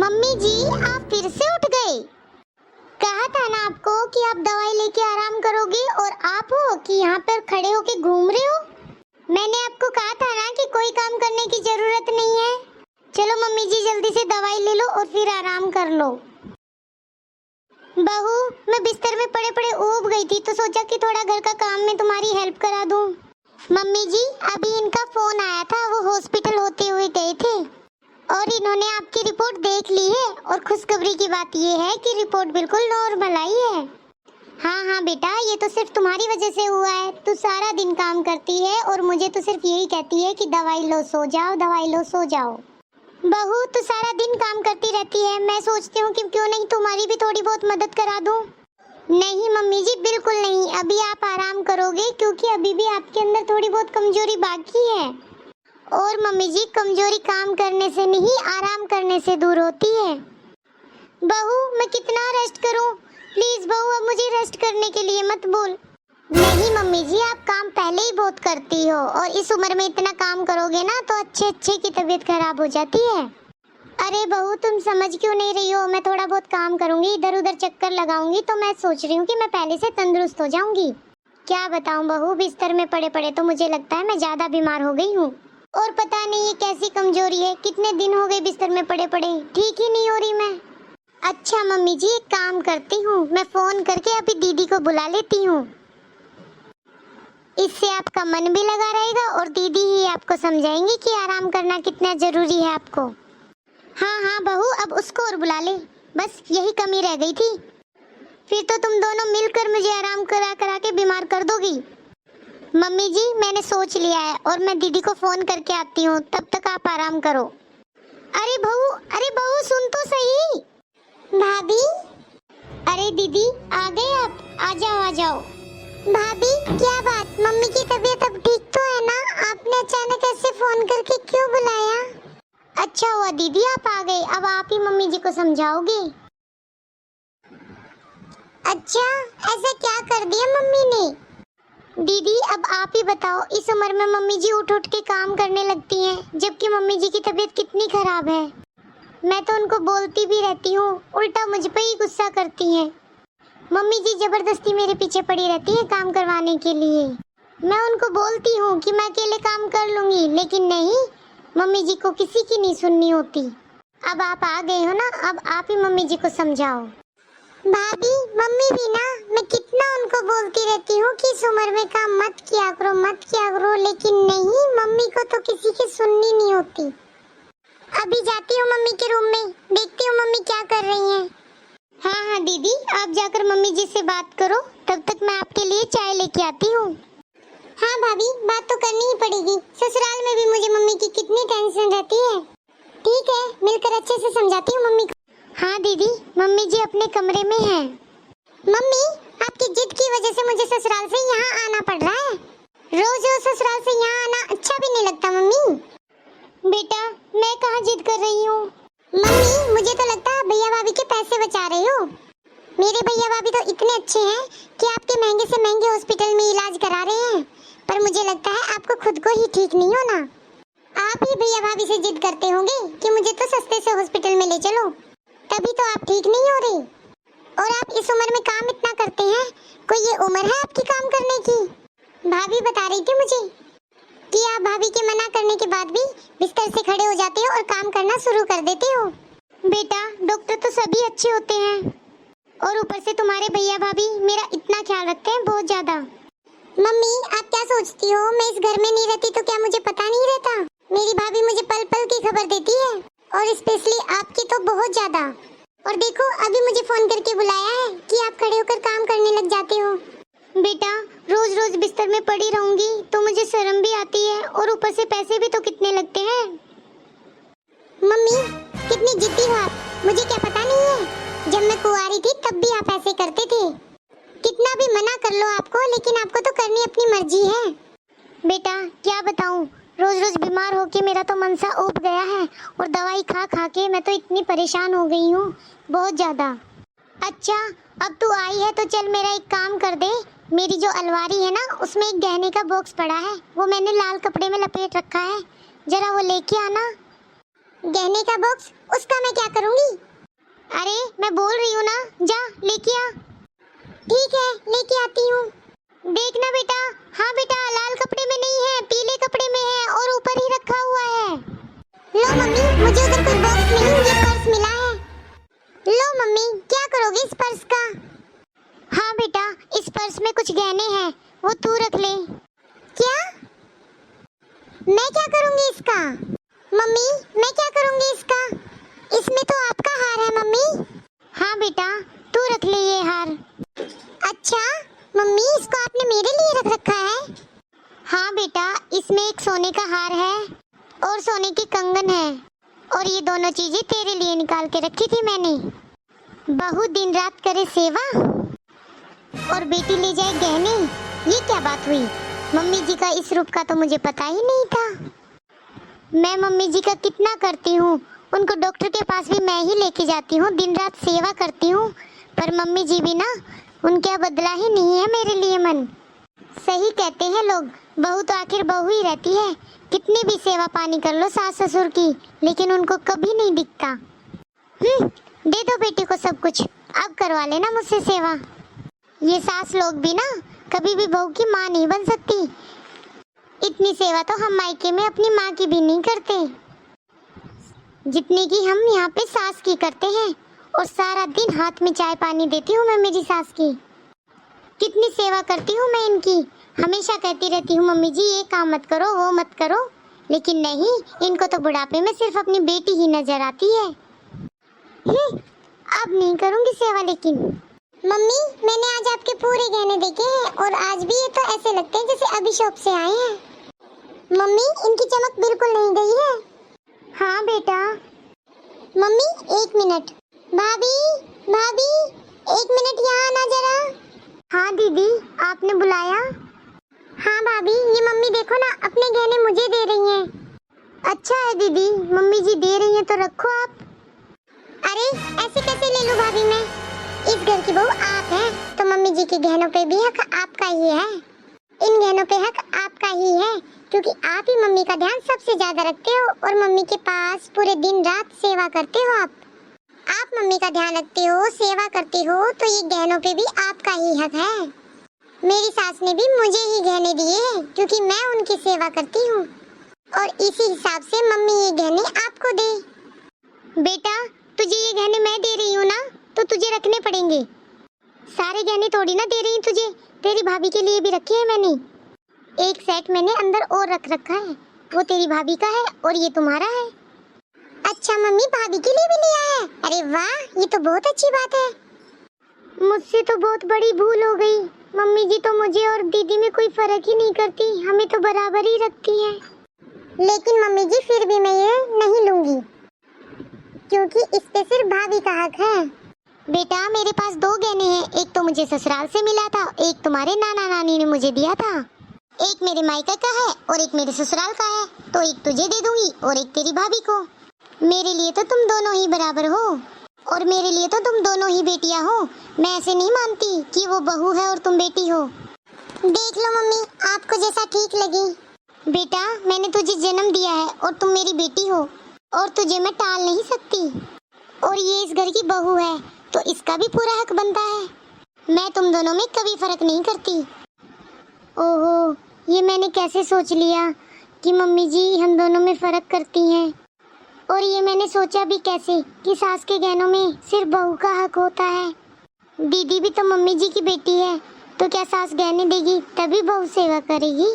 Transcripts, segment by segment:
Mummy जी, आप फिर से उठ गए। कहा था ना आपको कि आप दवाई लेके आराम करोगे और आप हो कि यहाँ पर खड़े होके घूम रहे हो। मैंने आपको कहा था ना कि कोई काम करने की जरूरत नहीं है। चलो मम्मी जी, जल्दी से दवाई ले लो और फिर आराम कर लो। बहू, मैं बिस्तर में पड़े पड़े ऊब गई थी तो सोचा कि थोड़ा घर का काम में तुम्हारी हेल्प करा दूं। मम्मी जी, अभी इनका फोन आया था, वो हॉस्पिटल होते हुए गए थे और इन्होंने आपकी रिपोर्ट देख ली है और खुशखबरी की बात ये है कि रिपोर्ट बिल्कुल नॉर्मल आई है। हाँ हाँ बेटा, ये तो सिर्फ तुम्हारी वजह से हुआ है। तू सारा दिन काम करती है और मुझे तो सिर्फ यही कहती है कि दवाई लो सो जाओ, दवाई लो सो जाओ। बहू, तू सारा दिन काम करती रहती है, मैं सोचती हूँ कि क्यों नहीं तुम्हारी भी थोड़ी बहुत मदद करा दूँ। नहीं मम्मी जी, बिल्कुल नहीं। अभी आप आराम करोगे क्योंकि अभी भी आपके अंदर थोड़ी बहुत कमजोरी बाकी है। और मम्मी जी, कमजोरी काम करने से नहीं, आराम करने से दूर होती है। बहू, मैं कितना रेस्ट करूं? प्लीज बहू, अब मुझे रेस्ट करने के लिए मत बोल। नहीं मम्मी जी, आप काम पहले ही बहुत करती हो और इस उम्र में इतना काम करोगे ना तो अच्छे अच्छे की तबीयत खराब हो जाती है। अरे बहू, तुम समझ क्यों नहीं रही हो? मैं थोड़ा बहुत काम करूंगी, इधर उधर चक्कर लगाऊंगी तो मैं सोच रही हूँ कि मैं पहले से तंदुरुस्त हो जाऊंगी। क्या बताऊं बहू, बिस्तर में पड़े पड़े तो मुझे लगता है मैं ज्यादा बीमार हो गई हूँ। और पता नहीं ये कैसी कमजोरी है, कितने दिन हो गए बिस्तर में पड़े पड़े, ठीक ही नहीं हो रही मैं। अच्छा मम्मी जी, एक काम करती हूँ, मैं फोन करके अभी दीदी को बुला लेती हूँ। इससे आपका मन भी लगा रहेगा और दीदी ही आपको समझाएंगी कि आराम करना कितना जरूरी है आपको। हाँ हाँ बहू, अब उसको और बुला ले, बस यही कमी रह गई थी। फिर तो तुम दोनों मिलकर मुझे आराम करा करा के बीमार कर दोगी। मम्मी जी, मैंने सोच लिया है और मैं दीदी को फोन करके आती हूँ, तब तक आप आराम करो। अरे बहू सुन तो सही। भाभी। अरे दीदी, आ गए आप? आ जाओ आ जाओ। भाभी, क्या बात, मम्मी की तबीयत अब ठीक तो है ना? आपने अचानक ऐसे फोन करके क्यों बुलाया? अच्छा हुआ दीदी आप आ गए, अब आप ही मम्मी जी को समझाओगे। अच्छा, ऐसा क्या कर दिया मम्मी ने? दीदी, अब आप ही बताओ, इस उम्र में मम्मी जी उठ उठ के काम करने लगती हैं, जबकि मम्मी जी की तबीयत कितनी खराब है। मैं तो उनको बोलती भी रहती हूँ, उल्टा मुझ पे ही गुस्सा करती हैं। मम्मी जी जबरदस्ती मेरे पीछे पड़ी रहती है काम करवाने के लिए। मैं उनको बोलती हूँ कि मैं अकेले काम कर लूंगी, लेकिन नहीं, मम्मी जी को किसी की नहीं सुननी होती। अब आप आ गए हो ना, अब आप ही मम्मी जी को समझाओ। भाभी, मम्मी भी ना, मैं कितना उनको बोलती रहती हूँ कि इस उम्र में काम मत किया करो, लेकिन नहीं, मम्मी को तो किसी की सुननी नहीं होती। अभी जाती हूँ मम्मी के रूम में, देखती हूँ मम्मी क्या कर रही हैं। हाँ हाँ दीदी, आप जाकर मम्मी जी से बात करो, तब तक मैं आपके लिए चाय लेके आती हूँ। हाँ भाभी, बात तो करनी ही पड़ेगी, ससुराल में भी मुझे मम्मी की कितनी टेंशन रहती है। ठीक है, मिलकर अच्छे से समझाती हूँ मम्मी को। हाँ दीदी, मम्मी जी अपने कमरे में हैं। मम्मी, आपकी जिद की वजह से मुझे ससुराल से यहाँ आना पड़ रहा है। रोज रोज ससुराल से यहाँ आना अच्छा भी नहीं लगता मम्मी। बेटा, मैं कहाँ जिद कर रही हूँ? मम्मी, मुझे तो लगता है भैया भाभी के पैसे बचा रही हो। मेरे भैया भाभी तो इतने अच्छे हैं कि आपके महंगे से महंगे हॉस्पिटल में इलाज करा रहे हैं, पर मुझे लगता है आपको खुद को ही ठीक नहीं होना। आप ही भैया भाभी से जिद करते होंगे कि मुझे तो सस्ते से हॉस्पिटल में ले चलो, तभी तो आप ठीक नहीं हो रही। और आप इस उम्र में काम इतना करते हैं, कोई ये उम्र है आपकी काम करने की? भाभी बता रही थी मुझे कि आप भाभी के मना करने के बाद भी बिस्तर से खड़े हो जाते हो और काम करना शुरू कर देते हो। बेटा, डॉक्टर तो सभी अच्छे होते हैं और ऊपर से तुम्हारे भैया भाभी मेरा इतना ख्याल रखते हैं, बहुत ज्यादा। मम्मी, आप क्या सोचती हो, मैं इस घर में नहीं रहती तो क्या मुझे पता नहीं रहता? मेरी भाभी मुझे पल पल की खबर देती है और स्पेशली आपकी तो बहुत ज्यादा। और देखो, अभी मुझे फोन करके बुलाया है कि आप खड़े होकर काम करने लग जाते हो। बेटा, रोज रोज बिस्तर में पड़ी रहूंगी तो मुझे शर्म भी आती है और ऊपर से पैसे भी तो कितने लगते हैं। मम्मी, कितनी जिद्दी हो आप, मुझे क्या पता नहीं है? जब मैं कुंवारी थी तब भी आप ऐसे करते थे। कितना भी मना कर लो आपको, लेकिन आपको तो करनी अपनी मर्जी है। बेटा, क्या बताऊं, रोज रोज बीमार होके मेरा तो मन सा ऊब गया है और दवाई खा खा के मैं तो इतनी परेशान हो गई हूँ, बहुत ज्यादा। अच्छा, अब तू आई है तो चल मेरा एक काम कर दे, मेरी जो अलमारी है ना, उसमें एक गहने का बॉक्स पड़ा है, वो मैंने लाल कपड़े में लपेट रखा है, जरा वो लेके आना। गहने का बॉक्स, उसका मैं क्या करूंगी? अरे मैं बोल रही हूँ ना, जा लेके आ। ठीक है, लेके आती हूँ। देखना बेटा, हाँ बेटा, लाल कपड़े में नहीं है, पीले कपड़े में है और ऊपर ही रखा हुआ है। लो मम्मी, मुझे उधर कोई बॉक्स नहीं, ये पर्स मिला है। लो मम्मी, क्या करोगे इस पर्स का? हाँ बेटा, इस पर्स में कुछ गहने हैं, वो तू रख ले। क्या? मैं क्या करूंगी इसका? मम्मी, मैं क्या करूंगी इसका? इसमें तो आपका हार है मम्मी। हाँ बेटा, तू रख ले ये हार। अच्छा मम्मी, इसको आपने मेरे लिए रख रखा है? हाँ बेटा, इसमें एक सोने का हार है और सोने की कंगन है, और ये दोनों चीजें तेरे लिए निकाल के रखी थी मैंने। बहू दिन रात करे सेवा और बेटी ले जाए गहने, ये क्या बात हुई? मम्मी जी का इस रूप का तो मुझे पता ही नहीं था। मैं मम्मी जी का कितना करती हूँ, उनको डॉक्टर के पास भी मैं ही लेके जाती हूँ, दिन रात सेवा करती हूँ, पर मम्मी जी भी ना, उनका बदला ही नहीं है मेरे लिए मन। सही कहते हैं लोग, बहू तो आखिर बहू ही रहती है, कितनी भी सेवा पानी कर लो सास ससुर की, लेकिन उनको कभी नहीं दिखता। दे दो बेटी को सब कुछ, अब करवा लेना मुझसे सेवा। ये सास लोग भी ना कभी भी बहू की माँ नहीं बन सकती। इतनी सेवा तो हम मायके में अपनी माँ की भी नहीं करते जितनी की हम यहाँ पे सास की करते हैं। और सारा दिन हाथ में चाय पानी देती हूँ मैं मेरी सास की, कितनी सेवा करती हूँ मैं इनकी। हमेशा कहती रहती हूँ मम्मी जी ये काम मत करो, वो मत करो, लेकिन नहीं, इनको तो बुढ़ापे में सिर्फ अपनी बेटी ही नजर आती है। अब नहीं करूँगी सेवा। लेकिन मम्मी, मैंने आज आपके पूरे गहने देखे हैं और आज भी ये तो ऐसे लगते हैं जैसे अभी शॉप से आए हैं। मम्मी, इनकी चमक बिल्कुल नहीं गई है। हाँ बेटा। मम्मी एक मिनट। भाभी, भाभी, एक मिनट यहाँ आना जरा। हाँ दीदी, आपने बुलाया? हाँ भाभी, ये मम्मी देखो ना, अपने गहने मुझे दे रही हैं। अच्छा है दीदी, मम्मी जी दे रही हैं तो रखो आप। अरे ऐसे कैसे ले लूं भाभी मैं? इस घर की बहू आप हैं, तो मम्मी जी के गहनों पे भी हक आपका ही है। इन गहनों पे हक आपका ही है, क्योंकि आप ही मम्मी का ध्यान सबसे ज्यादा रखते हो और मम्मी के पास पूरे दिन रात सेवा करते हो। आप मम्मी का ध्यान रखते हो, सेवा करते हो, तो ये गहनों पे भी आपका ही हक है। मेरी सास ने भी मुझे ही गहने दिए हैं, क्योंकि मैं उनकी सेवा करती हूँ, और इसी हिसाब से मम्मी ये गहने आपको दे। बेटा, तुझे ये गहने मैं दे रही हूँ ना, तो तुझे रखने पड़ेंगे। सारे गहने थोड़ी ना दे रही हूँ तुझे, तेरी भाभी के लिए भी रखे हैं मैंने। एक सेट मैंने अंदर और रख रखा है, वो तेरी भाभी का है और ये तुम्हारा है। अच्छा मम्मी, भाभी के लिए भी लिया है? अरे वाह, ये तो बहुत अच्छी बात है। मुझसे तो बहुत बड़ी भूल हो गई। मम्मी जी तो मुझे और दीदी में कोई फर्क ही नहीं करती, हमें तो बराबर ही रखती है। लेकिन मम्मी जी फिर भी मैं ये नहीं लूंगी, क्योंकि इस पे सिर्फ भाभी का हक है। बेटा, मेरे पास दो गहने हैं, एक तो मुझे ससुराल से मिला था, एक तुम्हारे नाना नानी ने मुझे दिया था। एक मेरे मायका का है और एक मेरे ससुराल का है, तो एक तुझे दे दूंगी और एक तेरी भाभी को। मेरे लिए तो तुम दोनों ही बराबर हो और मेरे लिए तो तुम दोनों ही बेटियां हो। मैं ऐसे नहीं मानती कि वो बहू है और तुम बेटी हो। देख लो मम्मी, आपको जैसा ठीक लगे। बेटा, मैंने तुझे जन्म दिया है और तुम मेरी बेटी हो और तुझे मैं टाल नहीं सकती, और ये इस घर की बहू है तो इसका भी पूरा हक बनता है। मैं तुम दोनों में कभी फर्क नहीं करती। ओहो, ये मैंने कैसे सोच लिया कि मम्मी जी हम दोनों में फर्क करती हैं, और ये मैंने सोचा भी कैसे कि सास के गहनों में सिर्फ बहू का हक होता है। दीदी भी तो मम्मी जी की बेटी है, तो क्या सास गहने देगी तभी बहू सेवा करेगी?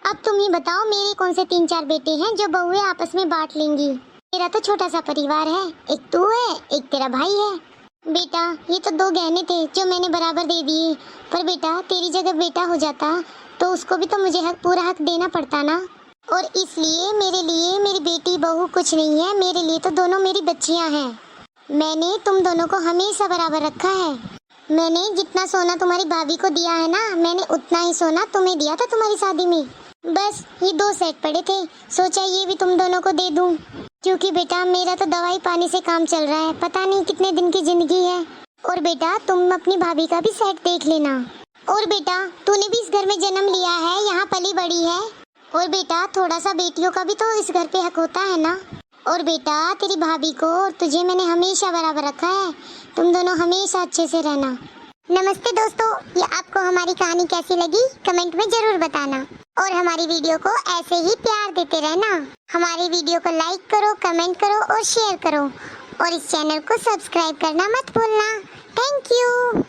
अब तुम ही बताओ, मेरे कौन से 3-4 बेटे हैं जो बहुएं आपस में बांट लेंगी? मेरा तो छोटा सा परिवार है, एक तू है, एक तेरा भाई है। बेटा, ये तो 2 गहने थे जो मैंने बराबर दे दिए, पर बेटा तेरी जगह बेटा हो जाता तो उसको भी तो मुझे पूरा हक देना पड़ता ना। और इसलिए मेरे लिए मेरी बेटी बहू कुछ नहीं है, मेरे लिए तो दोनों मेरी बच्चियां हैं। मैंने तुम दोनों को हमेशा बराबर रखा है। मैंने जितना सोना तुम्हारी भाभी को दिया है ना, मैंने उतना ही सोना तुम्हें दिया था तुम्हारी शादी में। बस ये 2 सेट पड़े थे, सोचा ये भी तुम दोनों को दे दूं, क्योंकि बेटा मेरा तो दवाई पानी से काम चल रहा है, पता नहीं कितने दिन की जिंदगी है। और बेटा तुम अपनी भाभी का भी सेट देख लेना। और बेटा तूने भी इस घर में जन्म लिया है, यहाँ पली बड़ी है, और बेटा थोड़ा सा बेटियों का भी तो इस घर पे हक होता है ना। और बेटा तेरी भाभी को और तुझे मैंने हमेशा बराबर रखा है। तुम दोनों हमेशा अच्छे से रहना। नमस्ते दोस्तों, ये आपको हमारी कहानी कैसी लगी कमेंट में जरूर बताना और हमारी वीडियो को ऐसे ही प्यार देते रहना। हमारी वीडियो को लाइक करो, कमेंट करो और शेयर करो और इस चैनल को सब्सक्राइब करना मत भूलना। Thank you.